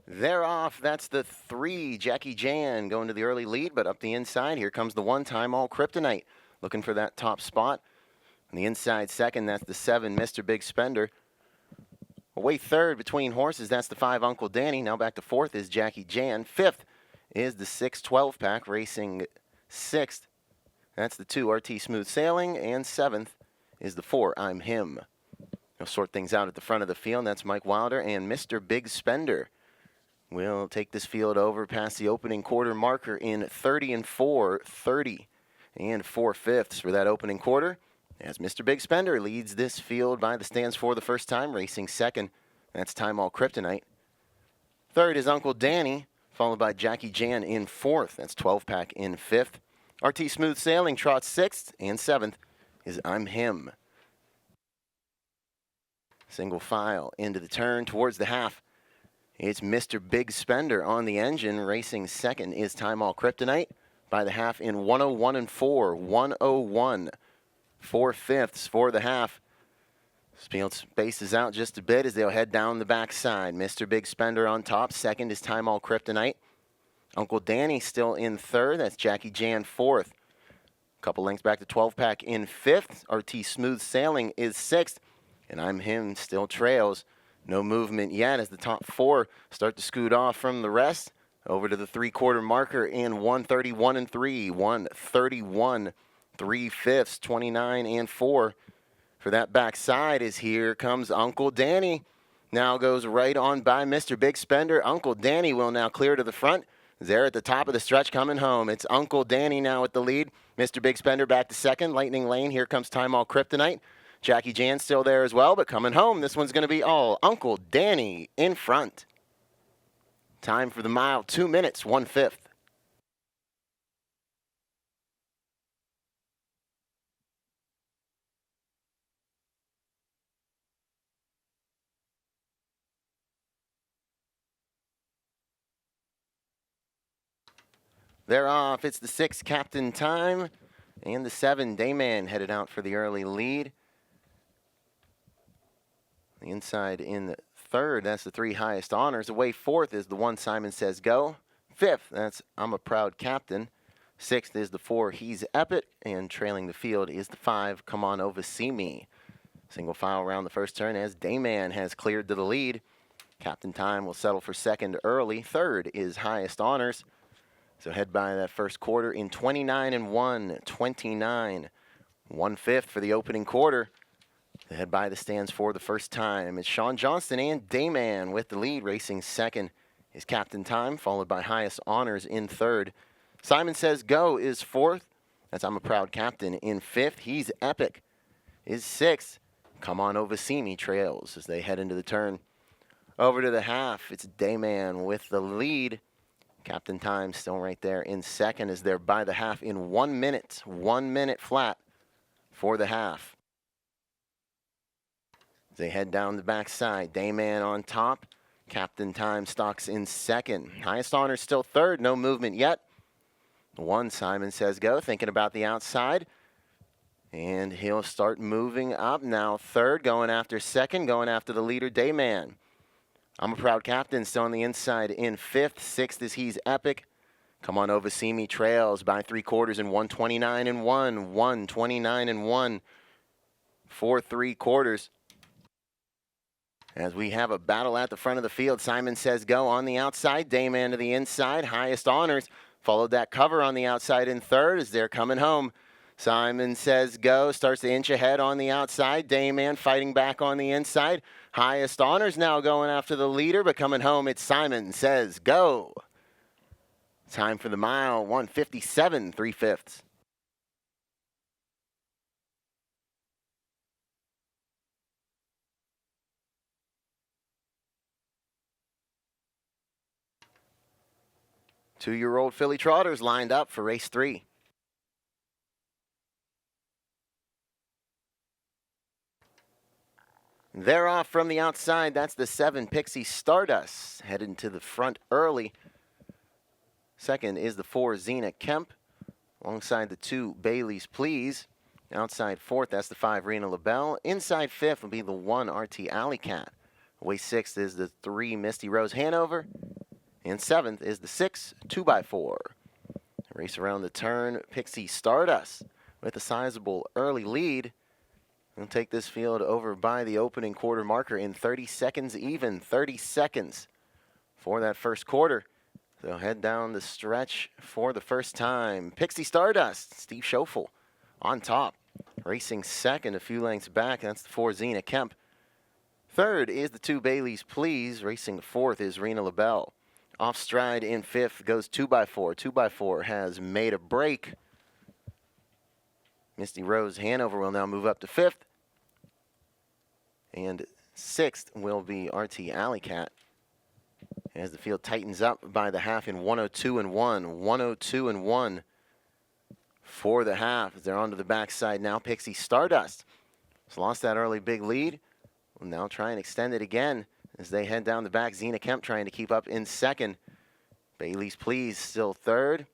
They're off. That's the 3, Jackie Jan, going to the early lead, but up the inside, here comes the 1 Time All Kryptonite, looking for that top spot. On the inside second, that's the 7, Mr. Big Spender. Away third between horses, that's the 5, Uncle Danny. Now back to fourth is Jackie Jan. Fifth is the 6, 12-pack, racing sixth. That's the 2, RT Smooth Sailing, and seventh is the 4, I'm Him. We'll sort things out at the front of the field. That's Mike Wilder and Mr. Big Spender. We'll take this field over past the opening quarter marker in 30 and 4, 30 and 4/5 for that opening quarter. As Mr. Big Spender leads this field by the stands for the first time, racing second. That's Time All Kryptonite. Third is Uncle Danny, followed by Jackie Jan in fourth. That's 12-pack in fifth. RT Smooth Sailing trots sixth, and seventh is I'm Him. Single file into the turn towards the half. It's Mr. Big Spender on the engine. Racing second is Time All Kryptonite by the half in 101 and 4. 101, 4/5 for the half. Field spaces out just a bit as they'll head down the backside. Mr. Big Spender on top. Second is Time All Kryptonite. Uncle Danny still in third. That's Jackie Jan fourth. Couple lengths back to 12-pack in fifth. RT Smooth Sailing is sixth. And I'm Him still trails. No movement yet as the top 4 start to scoot off from the rest. Over to the 3/4 marker in 131 and 3. 131, 3/5, 29 and 4. For that backside is here comes Uncle Danny. Now goes right on by Mr. Big Spender. Uncle Danny will now clear to the front. There at the top of the stretch coming home. It's Uncle Danny now with the lead. Mr. Big Spender back to second. Lightning Lane. Here comes Time All Kryptonite. Jackie Jan still there as well, but coming home, this one's going to be all Uncle Danny in front. Time for the mile, 2 minutes, 1/5. They're off. It's the 6, Captain Time, and the 7, Dayman, headed out for the early lead. The inside in third, that's the 3, Highest Honors. Away fourth is the 1, Simon Says Go. Fifth, that's I'm a Proud Captain. Sixth is the 4, He's Epic. And trailing the field is the 5, Come On Over See Me. Single file around the first turn as Dayman has cleared to the lead. Captain Time will settle for second early. Third is Highest Honors. So head by that first quarter in 29 and 1, 29, 1/5 for the opening quarter. They head by the stands for the first time. It's Sean Johnston and Dayman with the lead. Racing second is Captain Time, followed by Highest Honors in third. Simon Says Go is fourth. That's I'm a Proud Captain in fifth. He's Epic is sixth. Come On Over See Me trails as they head into the turn. Over to the half, it's Dayman with the lead. Captain Time still right there in second as they're by the half in 1 minute. 1 minute flat for the half. They head down the backside. Dayman on top. Captain Time stalks in second. Highest Honor still third. No movement yet. The 1, Simon Says Go, thinking about the outside. And he'll start moving up now. Third, going after second, going after the leader, Dayman. I'm a Proud Captain still on the inside in fifth. Sixth is He's Epic. Come On Over See Me trails by 3/4 in 129 and 1. 129 and 1 for 3/4. As we have a battle at the front of the field, Simon Says Go on the outside, Dayman to the inside. Highest Honors followed that cover on the outside in third as they're coming home. Simon Says Go starts to inch ahead on the outside. Dayman fighting back on the inside. Highest Honors now going after the leader, but coming home, it's Simon Says Go. Time for the mile, 1:57, 3/5. Two-year-old filly trotters lined up for race 3. They're off from the outside. That's the 7, Pixie Stardust, headed to the front early. Second is the 4, Xena Kemp, alongside the 2, Bailey's Please. Outside fourth, that's the 5, Rena LaBelle. Inside fifth will be the 1, RT Alley Cat. Away 6th is the 3, Misty Rose Hanover. And 7th is the 6, 2x4. Race around the turn, Pixie Stardust with a sizable early lead. We'll take this field over by the opening quarter marker in 30 seconds even. 30 seconds for that first quarter. So head down the stretch for the first time. Pixie Stardust, Steve Schoeffel on top. Racing second, a few lengths back. That's the 4, Zena Kemp. Third is the 2, Bailey's Please. Racing fourth is Rena LaBelle. Off stride in fifth goes 2x4. 2x4 has made a break. Misty Rose Hanover will now move up to fifth. And sixth will be RT Alley Cat. As the field tightens up by the half in 102 and 1. 102 and 1 for the half. They're onto the backside now. Pixie Stardust has lost that early big lead. Will now try and extend it again as they head down the back. Zena Kemp trying to keep up in second. Bailey's Please still third.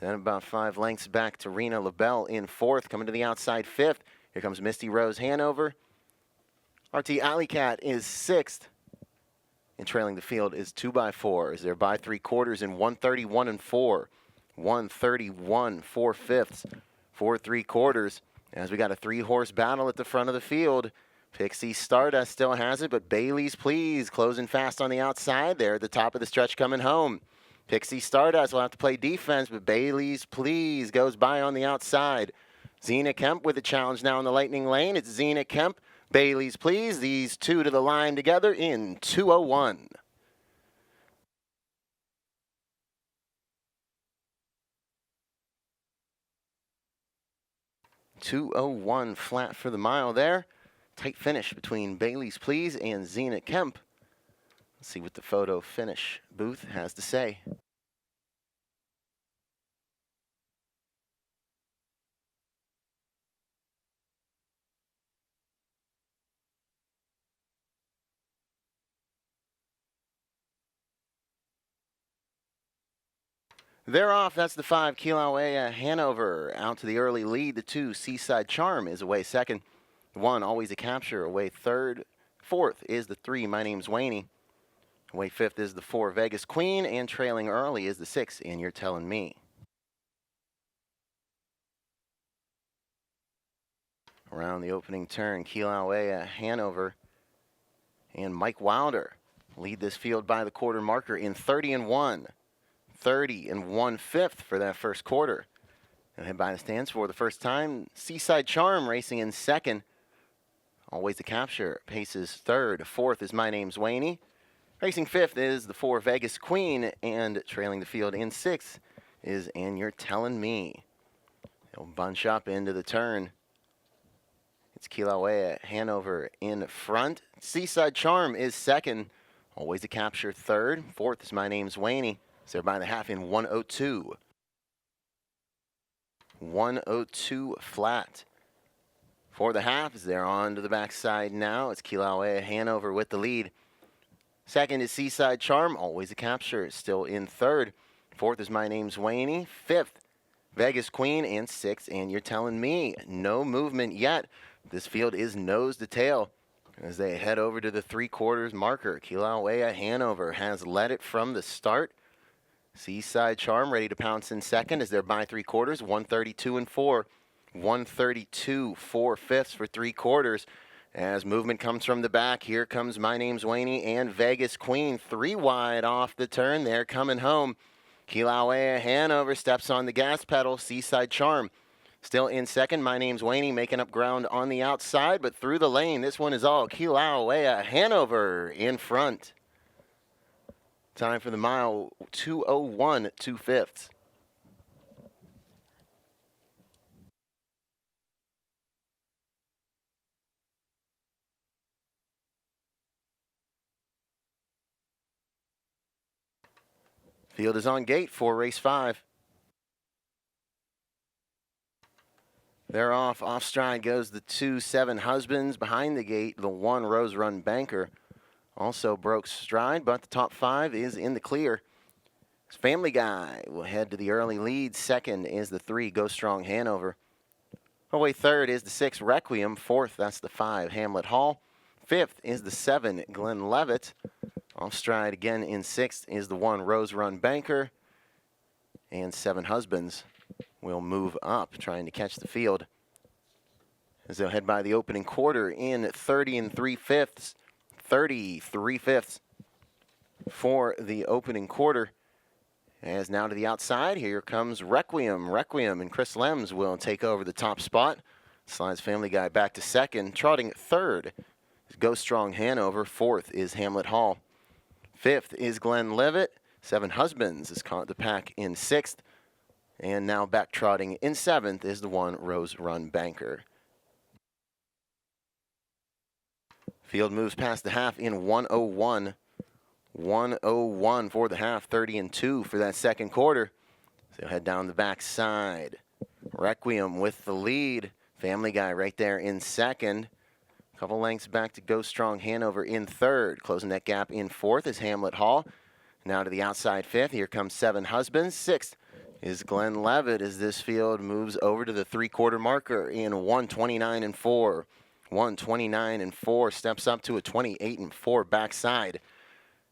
Then about 5 lengths back to Rena LaBelle in fourth. Coming to the outside fifth. Here comes Misty Rose Hanover. RT Alley Cat is sixth. And trailing the field is 2x4 as they're by 3/4 in 131 and 4. 131 4/5 for 3/4 as we got a 3-horse battle at the front of the field. Pixie Stardust still has it, but Bailey's Please closing fast on the outside there at the top of the stretch coming home. Pixie Stardust will have to play defense, but Bailey's Please goes by on the outside. Zena Kemp with a challenge now in the lightning lane. It's Zena Kemp, Bailey's Please. These two to the line together in 2:01. .201 flat for the mile there. Tight finish between Bailey's Please and Zena Kemp. Let's see what the photo finish booth has to say. They're off. That's the 5, Kilauea Hanover. Out to the early lead. The 2, Seaside Charm, is away second. 1, Always a Capture, away third. Fourth is the 3, My Name's Waney. Away fifth is the 4, Vegas Queen. And trailing early is the 6, And You're Telling Me. Around the opening turn, Kilauea Hanover and Mike Wilder lead this field by the quarter marker in 30 and 1. 30 and 1/5 for that first quarter. And head by the stands for the first time. Seaside Charm racing in second. Always the Capture paces third. Fourth is My Name's Waney. Racing fifth is the 4, Vegas Queen. And trailing the field in sixth is And You're Telling Me. They'll bunch up into the turn. It's Kilauea Hanover in front. Seaside Charm is second. Always a Capture third. Fourth is My Name's Waney. So they're by the half in 102. 102 flat. For the half, as they're on to the backside now, it's Kilauea Hanover with the lead. Second is Seaside Charm, Always a Capture, still in third. Fourth is My Name's Waney. Fifth, Vegas Queen. And sixth, And You're Telling Me. No movement yet. This field is nose to tail as they head over to the 3/4 marker. Kilauea Hanover has led it from the start. Seaside Charm ready to pounce in second as they're by 3/4, 132 and 4. 132 4/5 for 3/4. As movement comes from the back, here comes My Name's Waney and Vegas Queen. 3 wide off the turn. They're coming home. Kilauea Hanover steps on the gas pedal. Seaside Charm still in second. My Name's Waney making up ground on the outside, but through the lane, this one is all Kilauea Hanover in front. Time for the mile, 2:01 2/5. Field is on gate for race 5. They're off. Off stride goes the 2, 7 Husbands. Behind the gate, the 1, Rose Run Banker. Also broke stride, but the top 5 is in the clear. Family Guy will head to the early lead. Second is the 3, Go Strong Hanover. Away third is the 6, Requiem. Fourth, that's the 5, Hamlet Hall. Fifth is the 7, Glenn Levitt. Off stride again in sixth is the 1, Rose Run Banker. And 7 Husbands will move up, trying to catch the field as they'll head by the opening quarter in 30 3/5. 30 3/5 for the opening quarter. As now to the outside, here comes Requiem. Requiem and Chris Lems will take over the top spot. Slides Family Guy back to second. Trotting third is Go Strong Hanover. Fourth is Hamlet Hall. Fifth is Glenn Levitt. 7 Husbands has caught the pack in sixth. And now back trotting in seventh is the 1, Rose Run Banker. Field moves past the half in 1:01. 1:01 for the half, 30-2 for that second quarter. So head down the backside. Requiem with the lead. Family Guy right there in second. A couple lengths back to Go Strong Hanover in third. Closing that gap in fourth is Hamlet Hall. Now to the outside fifth. Here comes 7 Husbands. Sixth is Glenn Levitt as this field moves over to the three-quarter marker in 1:29-4. 1:29-4 steps up to a 28-4 backside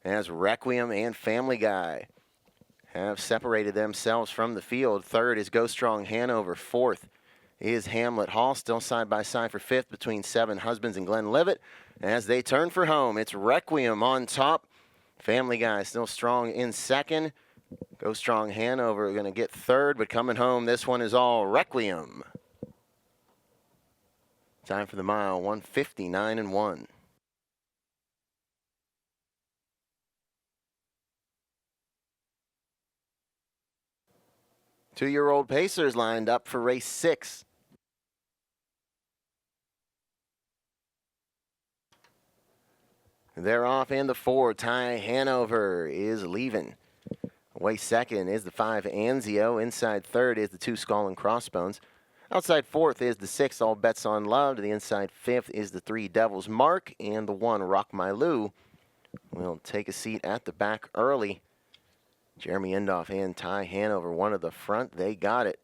as Requiem and Family Guy have separated themselves from the field. Third is Go Strong Hanover. Fourth is Hamlet Hall, still side by side for fifth between 7 Husbands and Glenn Levitt. As they turn for home, it's Requiem on top. Family Guy still strong in second. Go Strong Hanover going to get third, but coming home, this one is all Requiem. Time for the mile, 1:59-1. Two-year-old Pacers lined up for race 6. They're off, and the 4, Ty Hanover, is leaving. Away second is the 5, Anzio. Inside third is the 2, Skull and Crossbones. Outside fourth is the 6, All Bets on Love. To the inside fifth is the 3, Devil's Mark. And the 1, Rock My Lou, will take a seat at the back early. Jeremy Endoff and Ty Hanover, one of the front. They got it.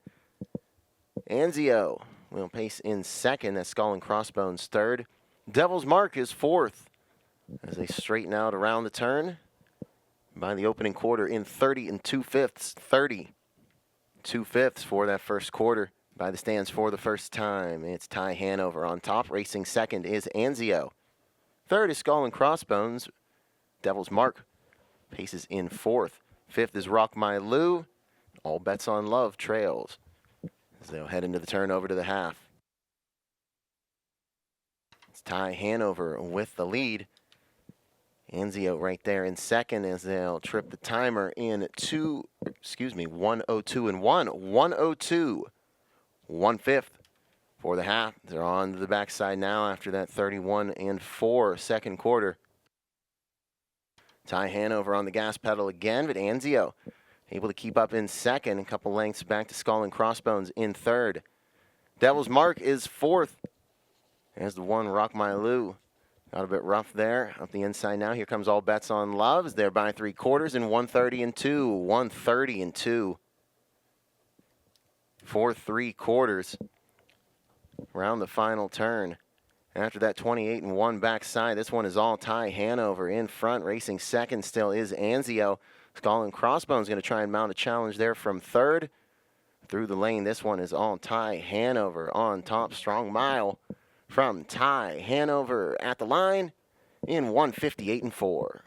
Anzio will pace in second. That's Skull and Crossbones third. Devil's Mark is fourth as they straighten out around the turn by the opening quarter in 30 2/5. 30 2/5 for that first quarter. By the stands for the first time, it's Ty Hanover on top. Racing second is Anzio. Third is Skull and Crossbones. Devil's Mark paces in fourth. Fifth is Rock My Lou. All Bets on Love trails as they'll head into the turn over to the half. It's Ty Hanover with the lead. Anzio right there in second as they'll trip the timer in 1:02-1. 1:02. 1/5 for the half. They're on to the backside now after that 31-4 second quarter. Ty Hanover on the gas pedal again, but Anzio able to keep up in second. A couple lengths back to Skull and Crossbones in third. Devil's Mark is fourth. There's the 1, Rock My Lou. Got a bit rough there. Up the inside now. Here comes All Bets on Love. They're by 3/4 in 1:30-2. 1:30-2. For 3/4 around the final turn. After that 28-1 backside, this one is all Ty Hanover in front. Racing second still is Anzio. Skull and Crossbones going to try and mount a challenge there from third. Through the lane, this one is all Ty Hanover on top. Strong mile from Ty Hanover at the line in 1:58-4.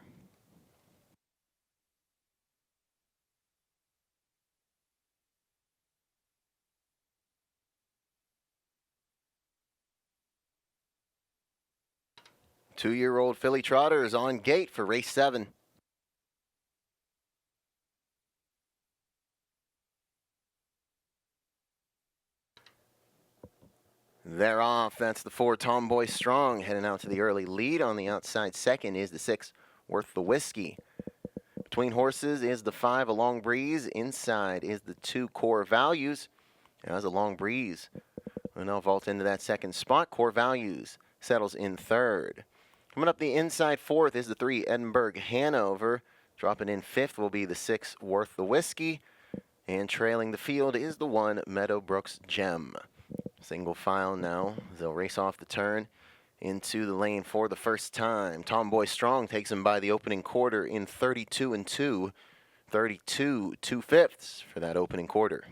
Two-year-old filly trotters on gate for race 7. They're off. That's the 4, Tomboy Strong, heading out to the early lead. On the outside second is the 6, Worth the Whiskey. Between horses is the 5, A Long Breeze. Inside is the 2, Core Values. As A Long Breeze will now vault into that second spot. Core Values settles in third. Coming up the inside fourth is the 3, Edinburgh Hanover. Dropping in fifth will be the 6, Worth the Whiskey. And trailing the field is the 1, Meadowbrook's Gem. Single file now. They'll race off the turn into the lane for the first time. Tomboy Strong takes him by the opening quarter in 32 and 2, 32 2/5 for that opening quarter.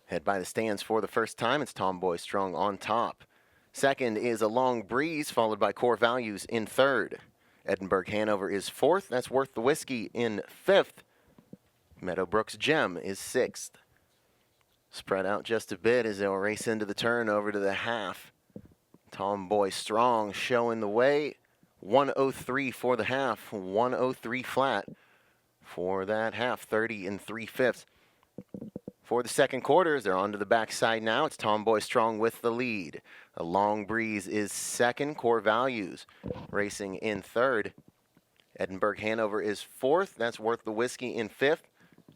Head by the stands for the first time, it's Tomboy Strong on top. Second is A Long Breeze, followed by Core Values in third. Edinburgh Hanover is fourth, that's Worth the Whiskey in fifth. Meadowbrook's Gem is sixth. Spread out just a bit as they'll race into the turn over to the half. Tomboy Strong showing the way. 103 for the half, 103 flat for that half, 30 and 3/5. For the second quarters, they're on to the backside now. It's Tomboy Strong with the lead. A Long Breeze is second. Core Values racing in third. Edinburgh Hanover is fourth. That's Worth the Whiskey in fifth.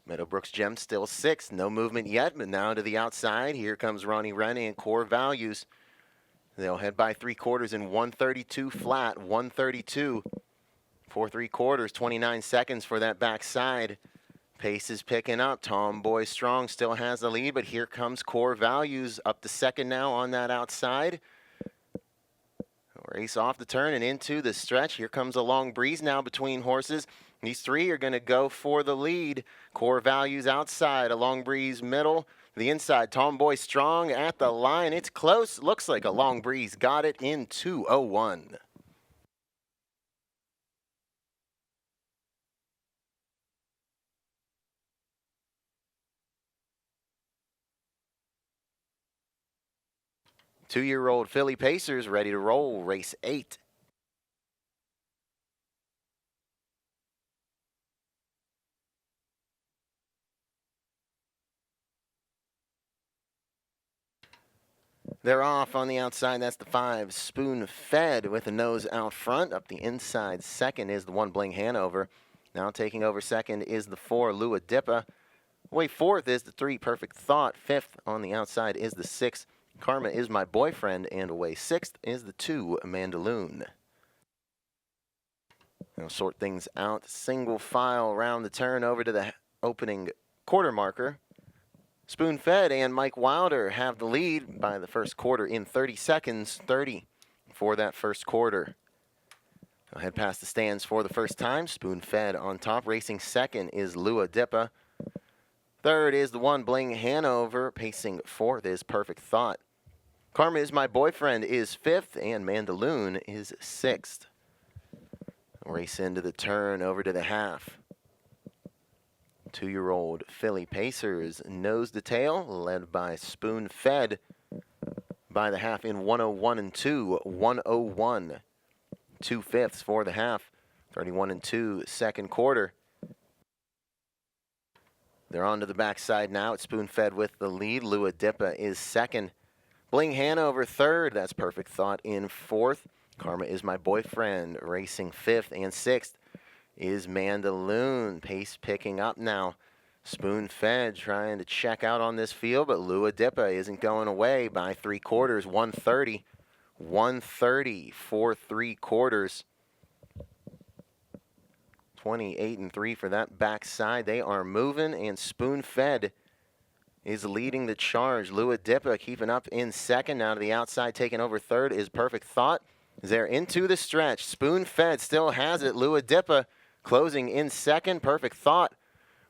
Meadowbrook's Gem still sixth. No movement yet, but now to the outside. Here comes Ronnie Rennie and Core Values. They'll head by three quarters in 132 flat, 132 for three quarters, 29 seconds for that backside. Pace is picking up. Tomboy Strong still has the lead, but here comes Core Values up to second now on that outside. Race off the turn and into the stretch. Here comes A Long Breeze now between horses. These three are going to go for the lead. Core Values outside, A Long Breeze middle. The inside, Tomboy Strong at the line. It's close. Looks like A Long Breeze got it in 2:01. Two-year-old filly Pacers ready to roll, race 8. They're off on the outside. That's the 5, Spoon Fed with the nose out front. Up the inside, second is the 1, Bling Hanover. Now taking over second is the 4, Lua Dippa. Away fourth is the 3, Perfect Thought. Fifth on the outside is the 6, Karma Is My Boyfriend. And away sixth is the 2, Mandaloon. Now sort things out. Single file around the turn over to the opening quarter marker. Spoon Fed and Mike Wilder have the lead by the first quarter in 30 seconds, 30 for that first quarter. I'll head past the stands for the first time. Spoon Fed on top. Racing second is Lua Dippa. Third is the 1, Bling Hanover. Pacing fourth is Perfect Thought. Karma Is My Boyfriend is fifth, and Mandaloon is sixth. Race into the turn over to the half. Two-year-old filly Pacers nose to tail, led by Spoon Fed by the half in 101 and 2, 101 2/5 for the half, 31 and 2 second quarter. They're on to the backside now. It's Spoon Fed with the lead. Lua Dippa is second. Bling Hanover third. That's Perfect Thought in fourth. Karma Is My Boyfriend racing fifth, and sixth is Mandaloon. Pace picking up now. Spoon Fed trying to check out on this field, but Lua Dippa isn't going away by three quarters. 130. 130 for three quarters. 28 and 3 for that backside. They are moving, and Spoon Fed is leading the charge. Lua Dippa keeping up in second. Now to the outside, taking over third is Perfect Thought. They're into the stretch. Spoon Fed still has it. Lua Dippa closing in second. Perfect Thought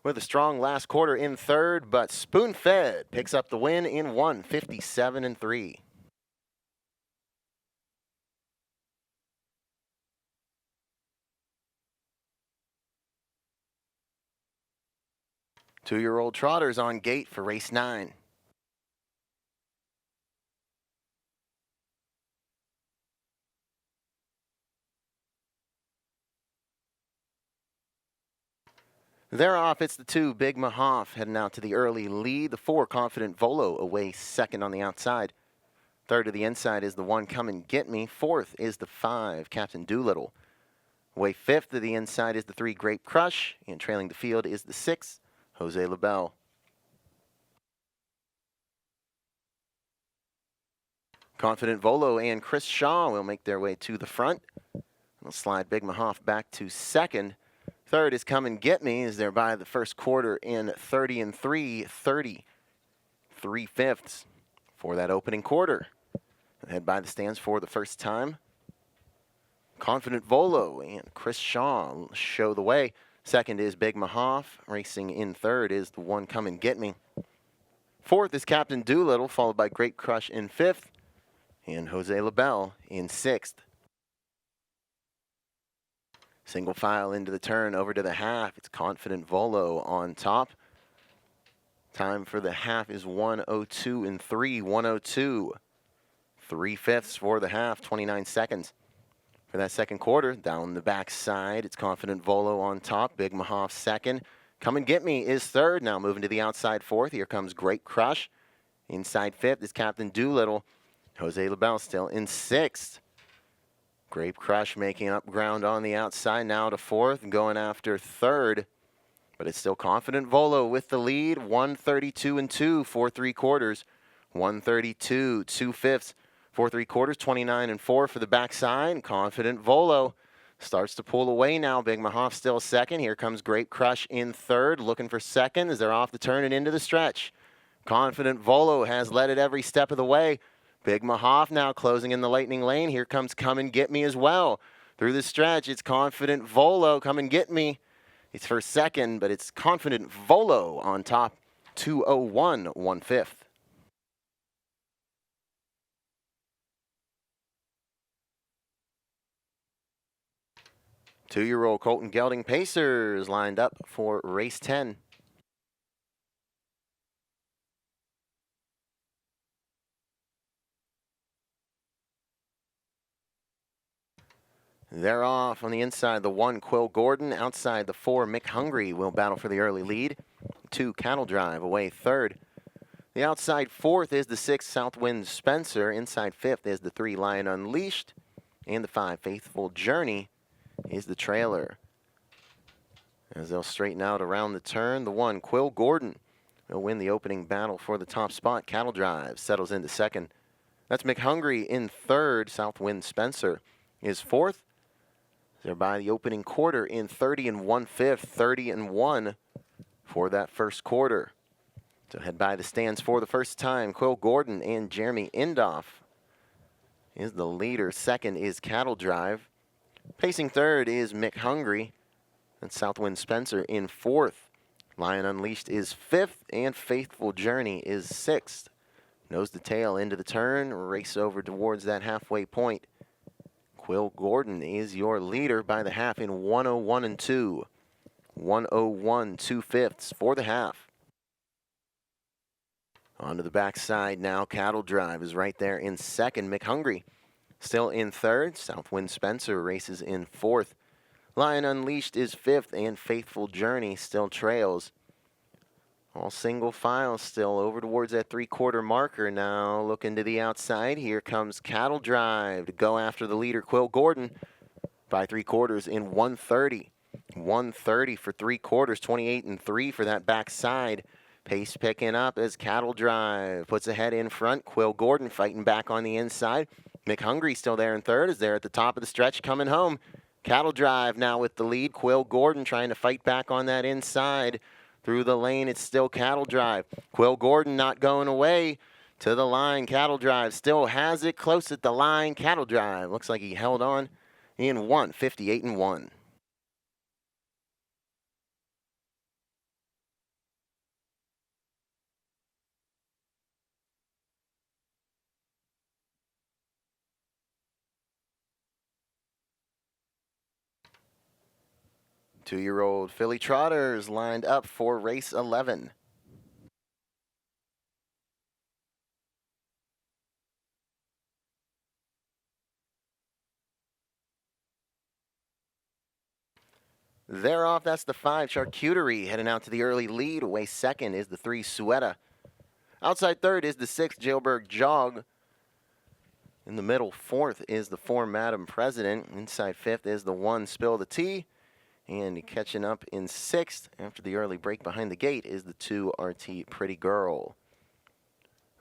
with a strong last quarter in third, but Spoon Fed picks up the win in 157 and 3. Two-year-old trotters on gate for race 9. They're off. It's the 2, Big Mahoff, heading out to the early lead. The 4, Confident Volo, away second on the outside. Third to the inside is the 1, Come and Get Me. Fourth is the 5, Captain Doolittle. Away fifth to the inside is the 3, Grape Crush. And trailing the field is the 6, Jose LaBelle. Confident Volo and Chris Shaw will make their way to the front. They'll slide Big Mahoff back to second. Third is Come and Get Me as they're by the first quarter in 30 and 3, 30 3/5 for that opening quarter. Head by the stands for the first time. Confident Volo and Chris Shaw show the way. Second is Big Mahoff. Racing in third is the one Come and Get Me. Fourth is Captain Doolittle, followed by Great Crush in fifth. And Jose LaBelle in sixth. Single file into the turn, over to the half. It's Confident Volo on top. Time for the half is 1:02 and 3, 1:02. 3/5 for the half, 29 seconds. For that second quarter, down the backside, it's Confident Volo on top. Big Mahoff second. Come and Get Me is third. Now moving to the outside fourth. Here comes Great Crush. Inside fifth is Captain Doolittle. Jose LaBelle still in sixth. Great Crush making up ground on the outside. Now to fourth and going after third. But it's still Confident Volo with the lead. 1:32 and 2 for 3 quarters. 1:32, 2/5 for 3 quarters. 29 and 4 for the backside. Confident Volo starts to pull away now. Big Mahoff still second. Here comes Great Crush in third. Looking for second as they're off the turn and into the stretch. Confident Volo has led it every step of the way. Big Mahoff now closing in the lightning lane. Here comes Come and Get Me as well. Through the stretch, it's Confident Volo. Come and Get Me. It's for second, but it's Confident Volo on top. 2:01, 1/5. Two-year-old Colton Gelding Pacers lined up for race 10. They're off on the inside. The 1, Quill Gordon. Outside the 4, Mick Hungry will battle for the early lead. 2, Cattle Drive away third. The outside fourth is the 6, Southwind Spencer. Inside fifth is the 3, Lion Unleashed. And the 5, Faithful Journey is the trailer. As they'll straighten out around the turn, the 1, Quill Gordon will win the opening battle for the top spot. Cattle Drive settles into second. That's Mick Hungry in third. Southwind Spencer is fourth. They're by the opening quarter in 30 and 1/5, 30 and 1 for that first quarter. So head by the stands for the first time. Quill Gordon and Jeremy Indoff is the leader. Second is Cattle Drive. Pacing third is Mick Hungry. And Southwind Spencer in fourth. Lion Unleashed is fifth, and Faithful Journey is sixth. Nose to tail into the turn, race over towards that halfway point. Quill Gordon is your leader by the half in 1:01 and 2. 1:01, 2/5 for the half. Onto the backside now. Cattle Drive is right there in second. Mick Hungry still in third. Southwind Spencer races in fourth. Lion Unleashed is fifth, and Faithful Journey still trails. All single file still over towards that 3/4 marker now. Looking to the outside. Here comes Cattle Drive to go after the leader, Quill Gordon, by 3 quarters in 1:30. 1:30 for 3 quarters, 28 and 3 for that backside. Pace picking up as Cattle Drive puts ahead in front. Quill Gordon fighting back on the inside. Mick Hungry still there in third as they're at the top of the stretch coming home. Cattle Drive now with the lead. Quill Gordon trying to fight back on that inside. Through the lane, it's still Cattle Drive. Quill Gordon not going away to the line. Cattle Drive still has it close at the line. Cattle Drive looks like he held on in 1:58 and 1. Two-year-old filly trotters lined up for race 11. They're off. That's the 5, Charcuterie, heading out to the early lead. Away second is the 3, Suetta. Outside third is the 6, Jailbird Jog. In the middle, fourth is the 4, Madam President. Inside fifth is the 1, Spill the Tea. And catching up in sixth after the early break behind the gate is the 2, RT Pretty Girl.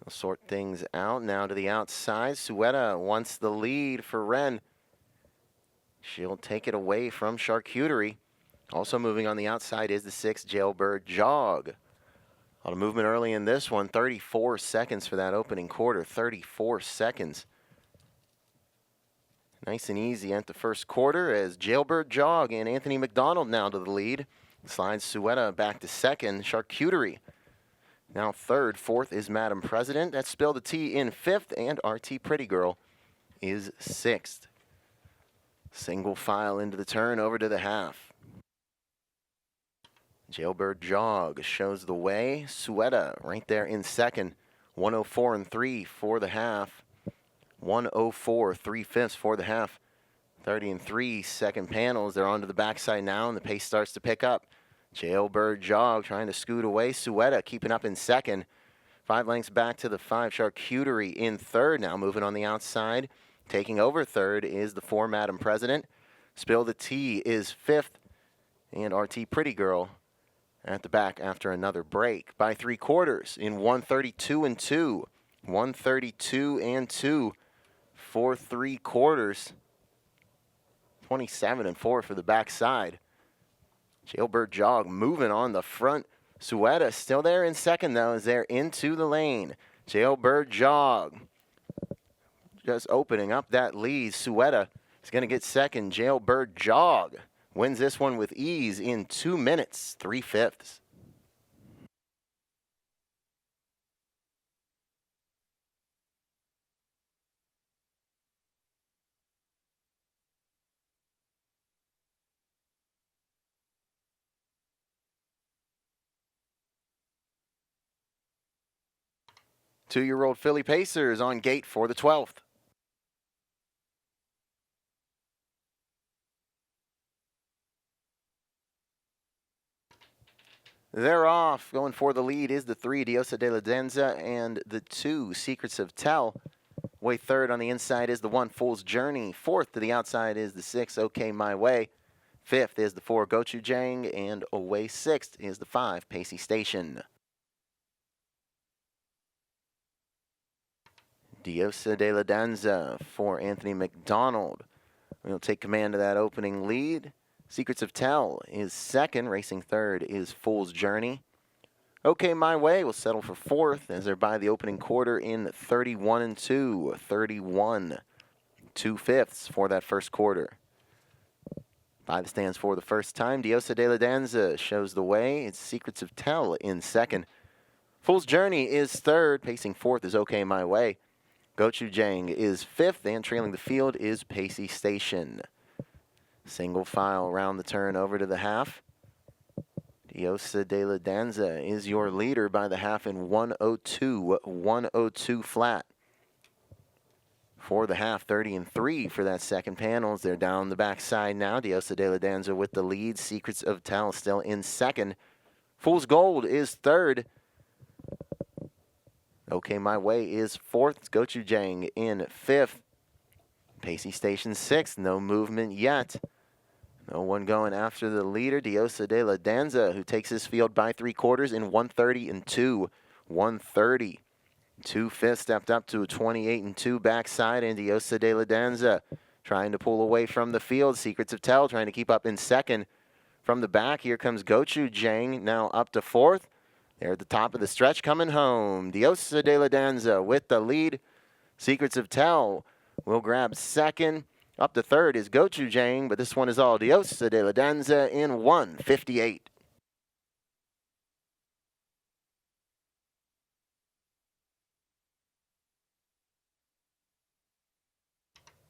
We'll sort things out now to the outside. Suetta wants the lead for Wren. She'll take it away from Charcuterie. Also moving on the outside is the 6, Jailbird Jog. A lot of movement early in this one. 34 seconds for that opening quarter. 34 seconds Nice and easy at the first quarter as Jailbird Jog and Anthony McDonald now to the lead. Slides Suetta back to second. Charcuterie now third. Fourth is Madam President. That's Spill the Tea in fifth, and RT Pretty Girl is sixth. Single file into the turn, over to the half. Jailbird Jog shows the way. Suetta right there in second. 104 and 3 for the half. 104 3/5 for the half. 30 and 3 second panels. They're onto the backside now, and the pace starts to pick up. Jailbird Jog trying to scoot away. Suetta keeping up in second. 5 lengths back to the 5. Charcuterie in third. Now moving on the outside. Taking over third is the 4 Madam President. Spill the Tea is fifth. And RT Pretty Girl at the back after another break by 3/4 in 132 and 2. 132 and 2 for 3/4. 27 and 4 for the backside. Jailbird Jog moving on the front. Suetta still there in second, though, as they're into the lane. Jailbird Jog just opening up that lead. Suetta is going to get second. Jailbird Jog wins this one with ease in 2 minutes, 3/5. Two-year-old Philly Pacers on gate for the 12th. They're off. Going for the lead is the 3, Diosa de la Denza, and the 2, Secrets of Tell. Way third on the inside is the 1, Fool's Journey. Fourth to the outside is the 6, Okay My Way. Fifth is the 4, Gochujang, and away sixth is the 5, Pacey Station. Diosa de la Danza for Anthony McDonald. We'll take command of that opening lead. Secrets of Tell is second. Racing third is Fool's Journey. Okay My Way will settle for fourth as they're by the opening quarter in 31 and 2. 31 2/5 for that first quarter. By the stands for the first time, Diosa de la Danza shows the way. It's Secrets of Tell in second. Fool's Journey is third. Pacing fourth is Okay My Way. Gochujang is fifth, and trailing the field is Pacey Station. Single file around the turn, over to the half. Diosa de la Danza is your leader by the half in 102 flat. For the half, 30 and 3 for that second panels. They're down the backside now. Diosa de la Danza with the lead. Secrets of Tell still in second. Fool's Gold is third. Okay My Way is fourth. Gochujang in fifth. Pacey Station sixth. No movement yet. No one going after the leader, Diosa de la Danza, who takes his field by 3/4 in 130 and 2. 130. 2/5 stepped up to a 28 and 2 backside, and Diosa de la Danza trying to pull away from the field. Secrets of Tell trying to keep up in second. From the back, here comes Gochujang, now up to fourth. They're at the top of the stretch coming home. Diosa de la Danza with the lead. Secrets of Tell will grab second. Up to third is Gochujang, but this one is all Diosa de la Danza in 1:58.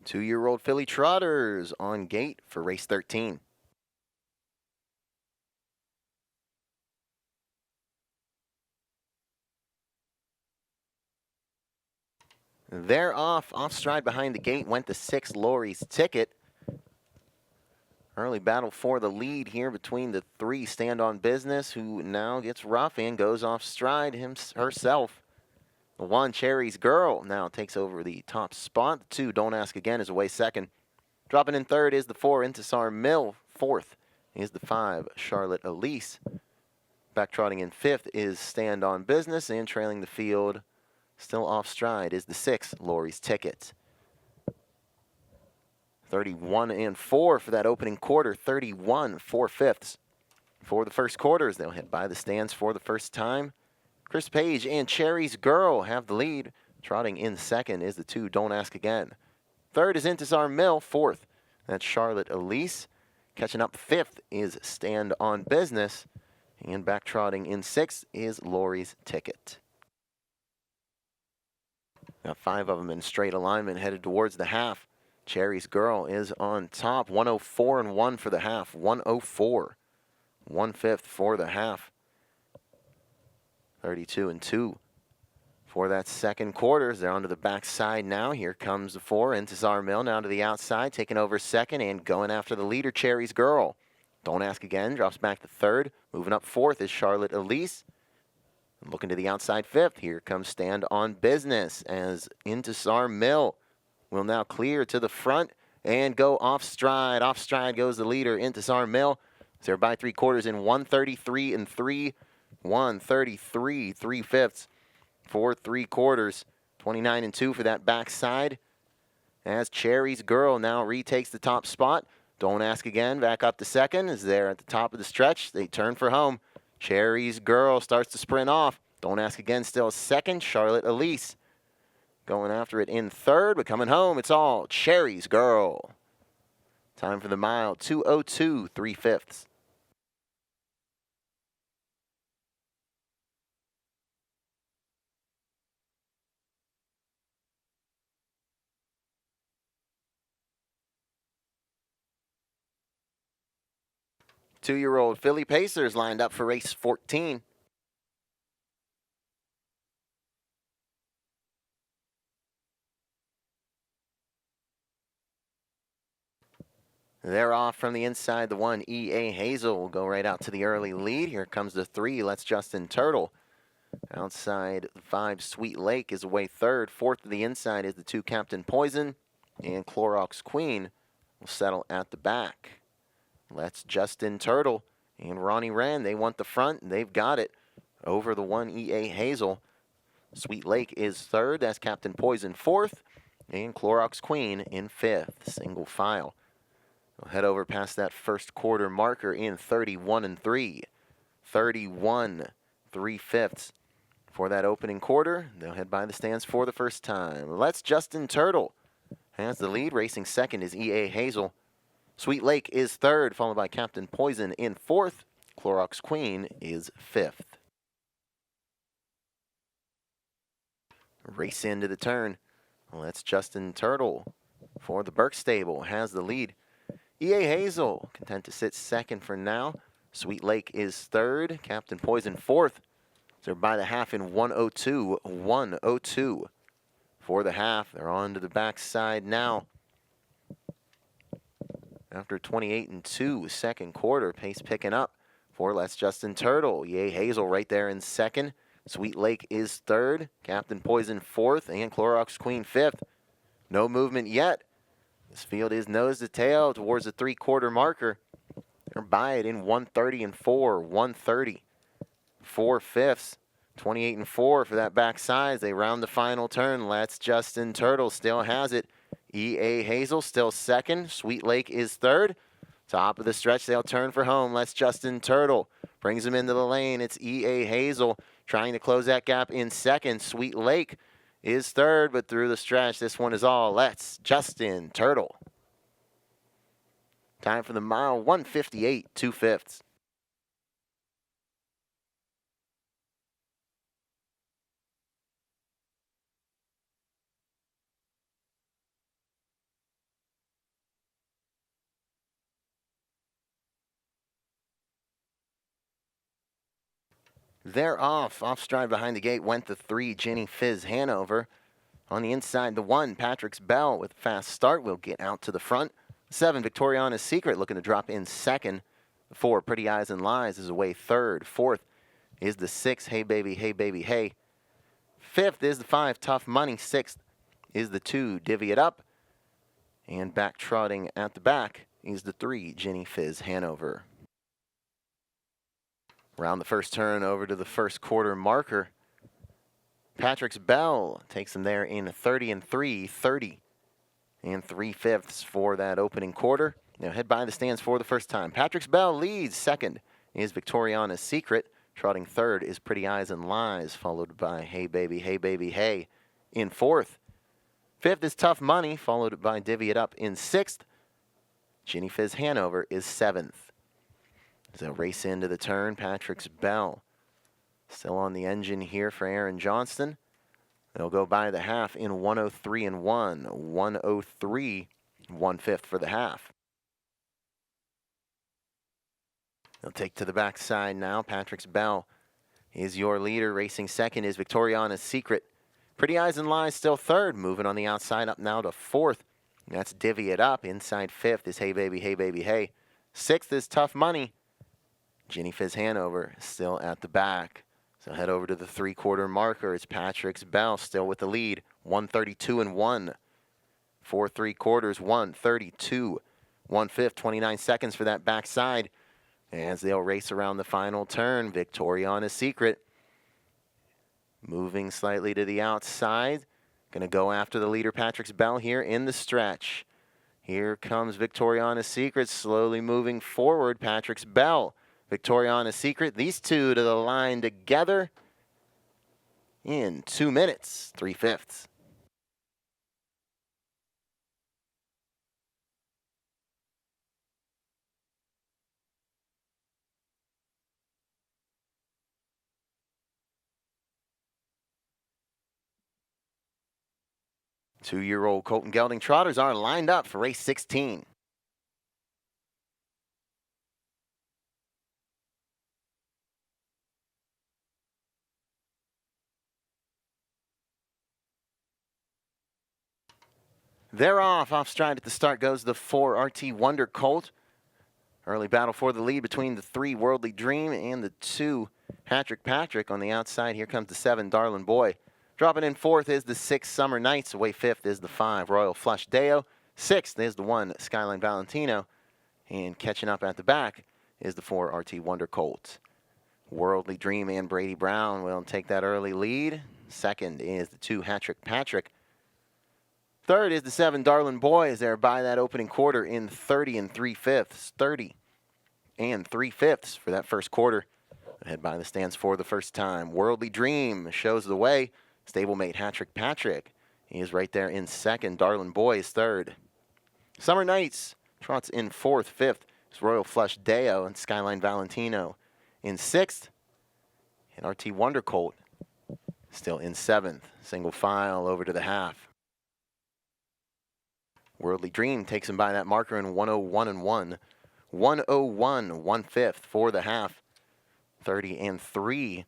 Two-year-old Philly Trotters on gate for race 13. They're off stride behind the gate, went the 6, Lori's Ticket. Early battle for the lead here between the 3, Stand on Business, who now gets rough and goes off stride herself. The 1, Cherry's Girl, now takes over the top spot. The 2, Don't Ask Again, is away second. Dropping in third is the 4, Intisar Mill. Fourth is the 5, Charlotte Elise. Backtrotting in fifth is Stand on Business, and trailing the field, still off stride, is the 6, Lori's Ticket. 31 and 4 for that opening quarter. 31 4/5 for the first quarters. They'll hit by the stands for the first time. Chris Page and Cherry's Girl have the lead. Trotting in second is the 2, Don't Ask Again. Third is Intisar Mill. Fourth, that's Charlotte Elise. Catching up fifth is Stand on Business. And backtrotting in sixth is Lori's Ticket. Now 5 of them in straight alignment headed towards the half. Cherry's Girl is on top. 104-1 for the half. 104. 1/5 for the half. 32-2 for that second quarter. They're onto the backside now. Here comes the 4. Intisar Mill now to the outside, taking over second and going after the leader, Cherry's Girl. Don't Ask Again drops back to third. Moving up fourth is Charlotte Elise. Looking to the outside fifth. Here comes Stand on Business as Intisar Mill will now clear to the front and go off stride. Off stride goes the leader, Intisar Mill. They're by 3/4 in 133-3. 133 3/5 for 3/4. 29-2 for that backside. As Cherry's Girl now retakes the top spot. Don't Ask Again back up to second is there at the top of the stretch. They turn for home. Cherry's Girl starts to sprint off. Don't Ask Again still second. Charlotte Elise going after it in third, but coming home, it's all Cherry's Girl. Time for the mile, 2:02 3/5. Two-year-old Philly Pacers lined up for race 14. They're off from the inside. The 1, E.A. Hazel, will go right out to the early lead. Here comes the 3, Let's Justin Turtle. Outside, 5, Sweet Lake is away third. Fourth to the inside is the 2, Captain Poison. And Clorox Queen will settle at the back. Let's Justin Turtle and Ronnie Rand, they want the front. They've got it over the 1, E.A. Hazel. Sweet Lake is third. That's Captain Poison fourth. And Clorox Queen in fifth. Single file. We'll head over past that first quarter marker in 31-3. 31 3/5 for that opening quarter. They'll head by the stands for the first time. Let's Justin Turtle has the lead. Racing second is E.A. Hazel. Sweet Lake is third, followed by Captain Poison in fourth. Clorox Queen is fifth. Race into the turn. Let's Justin Turtle for the Burke Stable has the lead. E.A. Hazel content to sit second for now. Sweet Lake is third. Captain Poison fourth. They're by the half in 1:02. 1:02 for the half. They're on to the backside now. After 28-2 second quarter, pace picking up for Let's Justin Turtle. E.A. Hazel right there in second. Sweet Lake is third. Captain Poison fourth. And Clorox Queen fifth. No movement yet. This field is nose to tail towards the 3/4 marker. They're by it in 130-4. 130 4/5. 28-4 for that backside. They round the final turn. Let's Justin Turtle still has it. E.A. Hazel still second. Sweet Lake is third. Top of the stretch, they'll turn for home. Let's Justin Turtle brings him into the lane. It's E.A. Hazel trying to close that gap in second. Sweet Lake is third, but through the stretch, this one is all Let's Justin Turtle. Time for the mile, 1:58 2/5. They're off. Off stride behind the gate went the 3, Jenny Fizz Hanover. On the inside, the 1, Patrick's Bell with a fast start will get out to the front. 7, Victoriana's Secret looking to drop in second. The 4, Pretty Eyes and Lies is away third. Fourth is the 6, Hey Baby, Hey Baby, Hey. Fifth is the 5, Tough Money. Sixth is the 2, Divvy It Up. And back trotting at the back is the 3, Jenny Fizz Hanover. Round the first turn over to the first quarter marker. Patrick's Bell takes him there in 30-3, 30 3/5 for that opening quarter. Now head by the stands for the first time. Patrick's Bell leads. Second is Victoriana's Secret. Trotting third is Pretty Eyes and Lies, followed by Hey Baby, Hey Baby, Hey in fourth. Fifth is Tough Money, followed by Divvy It Up in sixth. Ginny Fizz Hanover is seventh. As they'll race into the turn, Patrick's Bell still on the engine here for Aaron Johnston. They'll go by the half in 103 and 1, 103 1/5 for the half. They'll take to the backside now. Patrick's Bell is your leader. Racing second is Victoriana's Secret. Pretty Eyes and Lies still third. Moving on the outside up now to fourth. That's Divvy It Up. Inside fifth is Hey Baby, Hey Baby, Hey. Sixth is Tough Money. Ginny Fizz Hanover still at the back. So head over to the three-quarter marker. It's Patrick's Bell still with the lead. 132 and 1. 4 3/4, 132 1/5. 29 seconds for that backside. As they'll race around the final turn, Victoriana's Secret moving slightly to the outside. Going to go after the leader, Patrick's Bell, here in the stretch. Here comes Victoriana's Secret, slowly moving forward. Patrick's Bell, Victoriana's Secret. These two to the line together in 2 minutes, 3/5. Two-year-old Colton Gelding trotters are lined up for race 16. They're off stride at the start goes the 4 RT Wonder Colt. Early battle for the lead between the 3 Worldly Dream and the 2 Patrick. On the outside, here comes the 7 Darlin' Boy. Dropping in fourth is the 6 Summer Nights. Away fifth is the 5 Royal Flush Deo. Sixth is the 1 Skyline Valentino. And catching up at the back is the 4 RT Wonder Colt. Worldly Dream and Brady Brown will take that early lead. Second is the 2 Patrick. Third is the 7 Darlin' Boy as they're by that opening quarter in 30 3/5. 30 3/5 for that first quarter. Ahead by the stands for the first time. Worldly Dream shows the way. Stablemate Patrick. He is right there in second. Darlin' Boy is third. Summer Nights trots in fourth. Fifth is Royal Flush Deo and Skyline Valentino in sixth. And RT Wonder Colt still in seventh. Single file over to the half. Worldly Dream takes him by that marker in 101 and 1. 101 1/5 for the half. 30 3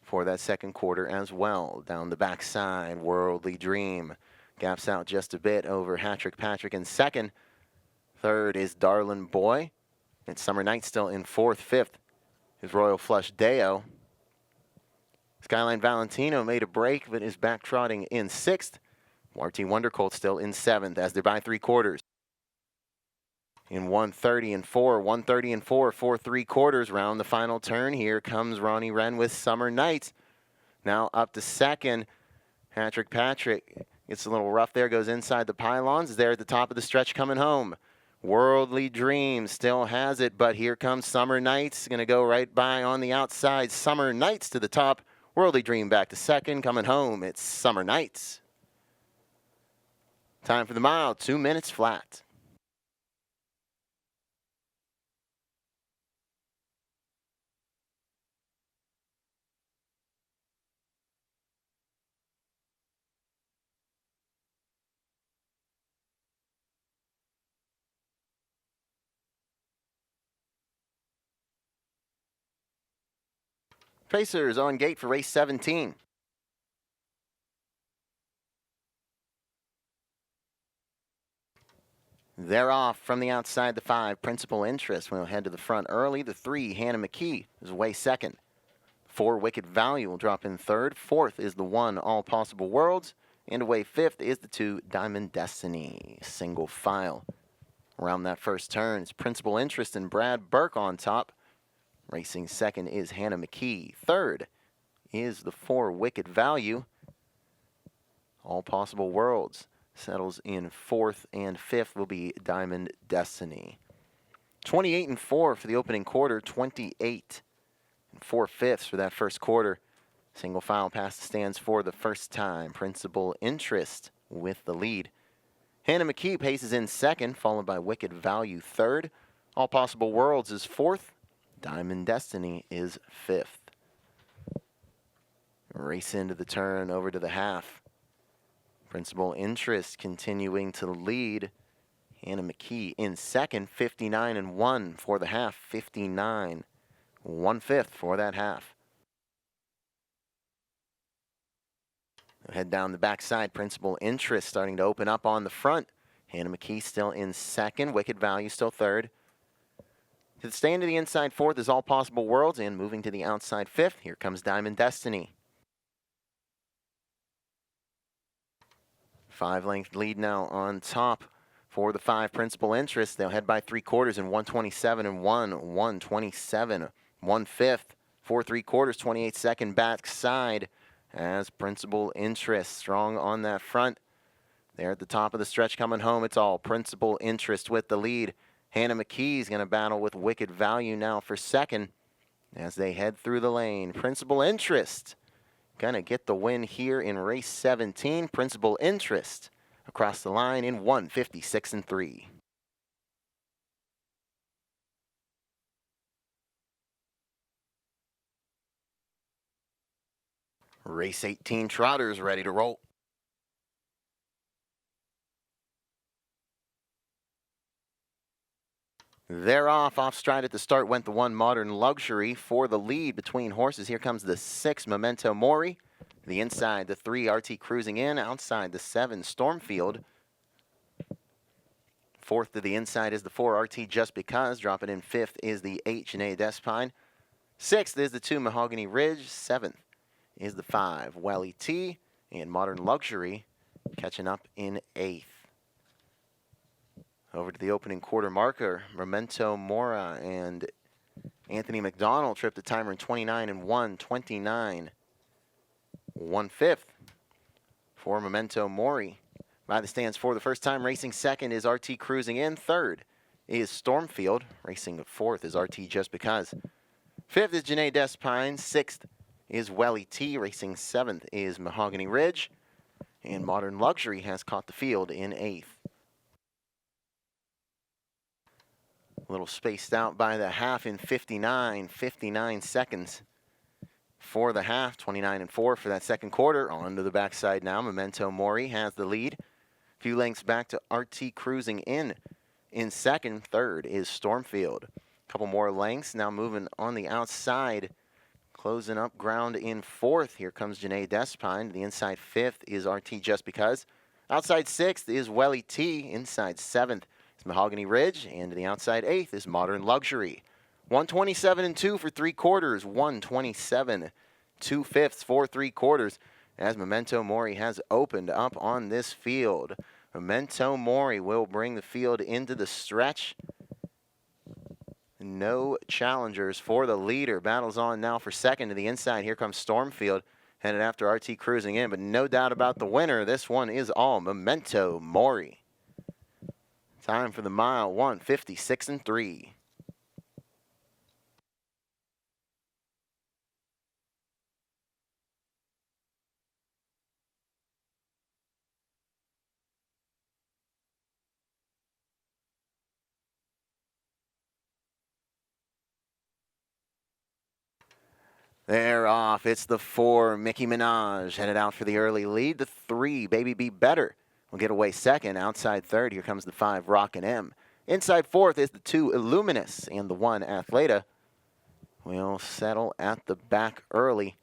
for that second quarter as well. Down the backside, Worldly Dream gaps out just a bit over Patrick in second. Third is Darlin' Boy. And Summer Night still in fourth. Fifth is Royal Flush Deo. Skyline Valentino made a break but is back trotting in sixth. RT Wonder Colt still in seventh as they're by 3/4. In 130 and 4, 130 and 4, 4 3/4 round the final turn. Here comes Ronnie Wren with Summer Nights. Now up to second. Patrick gets a little rough there, goes inside the pylons. There at the top of the stretch coming home. Worldly Dream still has it, but here comes Summer Nights. Going to go right by on the outside. Summer Nights to the top. Worldly Dream back to second. Coming home, it's Summer Nights. Time for the mile, 2 minutes flat. Tracers on gate for race 17. They're off from the outside. The 5 Principal Interest will head to the front early. The 3 Hannah McKee is away second. 4 Wicked Value will drop in third. Fourth is the 1 All Possible Worlds. And away fifth is the 2 Diamond Destiny. Single file. Around that first turn, it's Principal Interest and Brad Burke on top. Racing second is Hannah McKee. Third is the 4 Wicked Value. All Possible Worlds settles in fourth, and fifth will be Diamond Destiny. 28 and 4 for the opening quarter. 28 and 4/5 for that first quarter. Single file past the stands for the first time. Principal Interest with the lead. Hannah McKee paces in second, followed by Wicked Value third. All Possible Worlds is fourth. Diamond Destiny is fifth. Race into the turn, over to the half. Principal Interest continuing to lead. Hannah McKee in second, 59-1 for the half. 59, 1/5 for that half. Head down the backside. Principal Interest starting to open up on the front. Hannah McKee still in second. Wicked Value still third. To stay into the inside fourth is All Possible Worlds, and moving to the outside fifth, here comes Diamond Destiny. 5-length lead now on top for the 5 Principal Interest. They'll head by 3/4 in 1:27-1, 1:27, 1/5 for 3/4, 28-second backside as Principal Interest strong on that front. There at the top of the stretch coming home, it's all Principal Interest with the lead. Hannah McKee is going to battle with Wicked Value now for second as they head through the lane. Principal Interest going to get the win here in race 17. Principal Interest across the line in 1:56-3. Race 18 trotters ready to roll. They're off stride at the start went the 1 Modern Luxury for the lead between horses. Here comes the 6 Memento Mori. The inside, the 3 RT Cruising In. Outside, the 7 Stormfield. Fourth to the inside is the 4 RT Just Because. Dropping in fifth is the 8 Janae Despine. Sixth is the 2 Mahogany Ridge. Seventh is the 5 Welly T. And Modern Luxury catching up in eighth. Over to the opening quarter marker, Memento Mora and Anthony McDonald tripped the timer in 29-1, 29, 1/5 for Memento Mori. By the stands for the first time, racing second is RT Cruising In. Third is Stormfield. Racing fourth is RT Just Because. Fifth is Janae Despine. Sixth is Welly T. Racing seventh is Mahogany Ridge. And Modern Luxury has caught the field in eighth. A little spaced out by the half in 59 seconds for the half. 29-4 for that second quarter. On to the backside now. Memento Mori has the lead. A few lengths back to RT Cruising In second. Third is Stormfield. A couple more lengths. Now moving on the outside. Closing up ground in fourth. Here comes Janae Despine. The inside fifth is RT Just Because. Outside sixth is Welly T. Inside seventh is Mahogany Ridge. And to the outside eighth is Modern Luxury. 127-2 for 3/4. 127 2/5 for 3/4. As Memento Mori has opened up on this field. Memento Mori will bring the field into the stretch. No challengers for the leader. Battles on now for second to the inside. Here comes Stormfield, headed after RT Cruising In, but no doubt about the winner. This one is all Memento Mori. Time for the mile, 1:56-3. They're off. It's the 4 Mickey Minaj headed out for the early lead. The 3 Baby Be Better will get away second. Outside third, here comes the 5 Rockin' M. Inside fourth is the 2 Illuminous, and the 1 Athleta will settle at the back early.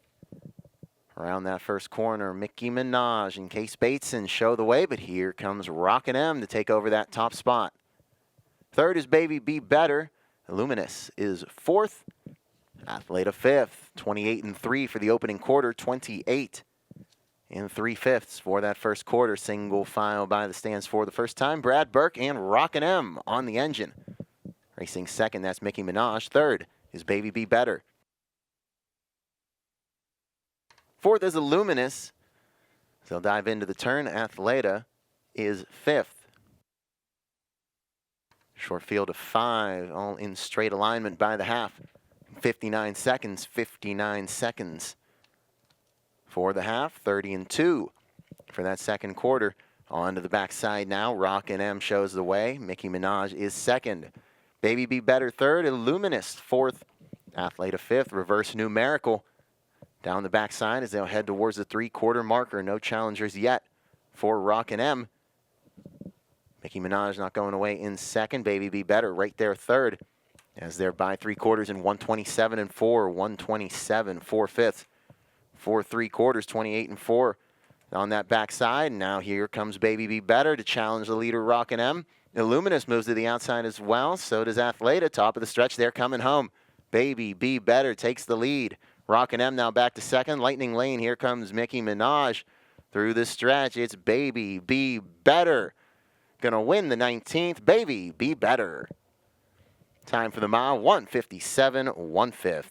Around that first corner, Mickey Minaj and Case Bateson show the way, but here comes Rockin' M to take over that top spot. Third is Baby Be Better. Illuminous is fourth. Athleta fifth. 28-3 for the opening quarter. 28 3/5 for that first quarter. Single file by the stands for the first time. Brad Burke and Rockin' M on the engine. Racing second, that's Mickey Minaj. Third is Baby Be Better. Fourth is Illuminous. So they'll dive into the turn. Athleta is fifth. Short field of 5, all in straight alignment by the half. 59 seconds, 59 seconds. for the half. 30-2 for that second quarter. On to the backside now. Rockin' M shows the way. Mickey Minaj is second. Baby Be Better third. Illuminist fourth. Athleta fifth. Reverse Numerical down the backside as they'll head towards the three-quarter marker. No challengers yet for Rockin' M. Mickey Minaj not going away in second. Baby Be Better right there third as they're by three quarters in 127 and 4, 127 4/5 for three quarters, 28 and 4 on that backside. Now here comes Baby Be Better to challenge the leader Rockin' M. Illuminous moves to the outside as well. So does Athleta. Top of the stretch, they're coming home. Baby Be Better takes the lead. Rockin' M now back to second. Lightning Lane, here comes Mickey Minaj through the stretch. It's Baby Be Better. Gonna win the 19th. Baby Be Better. Time for the mile, 157 1/5.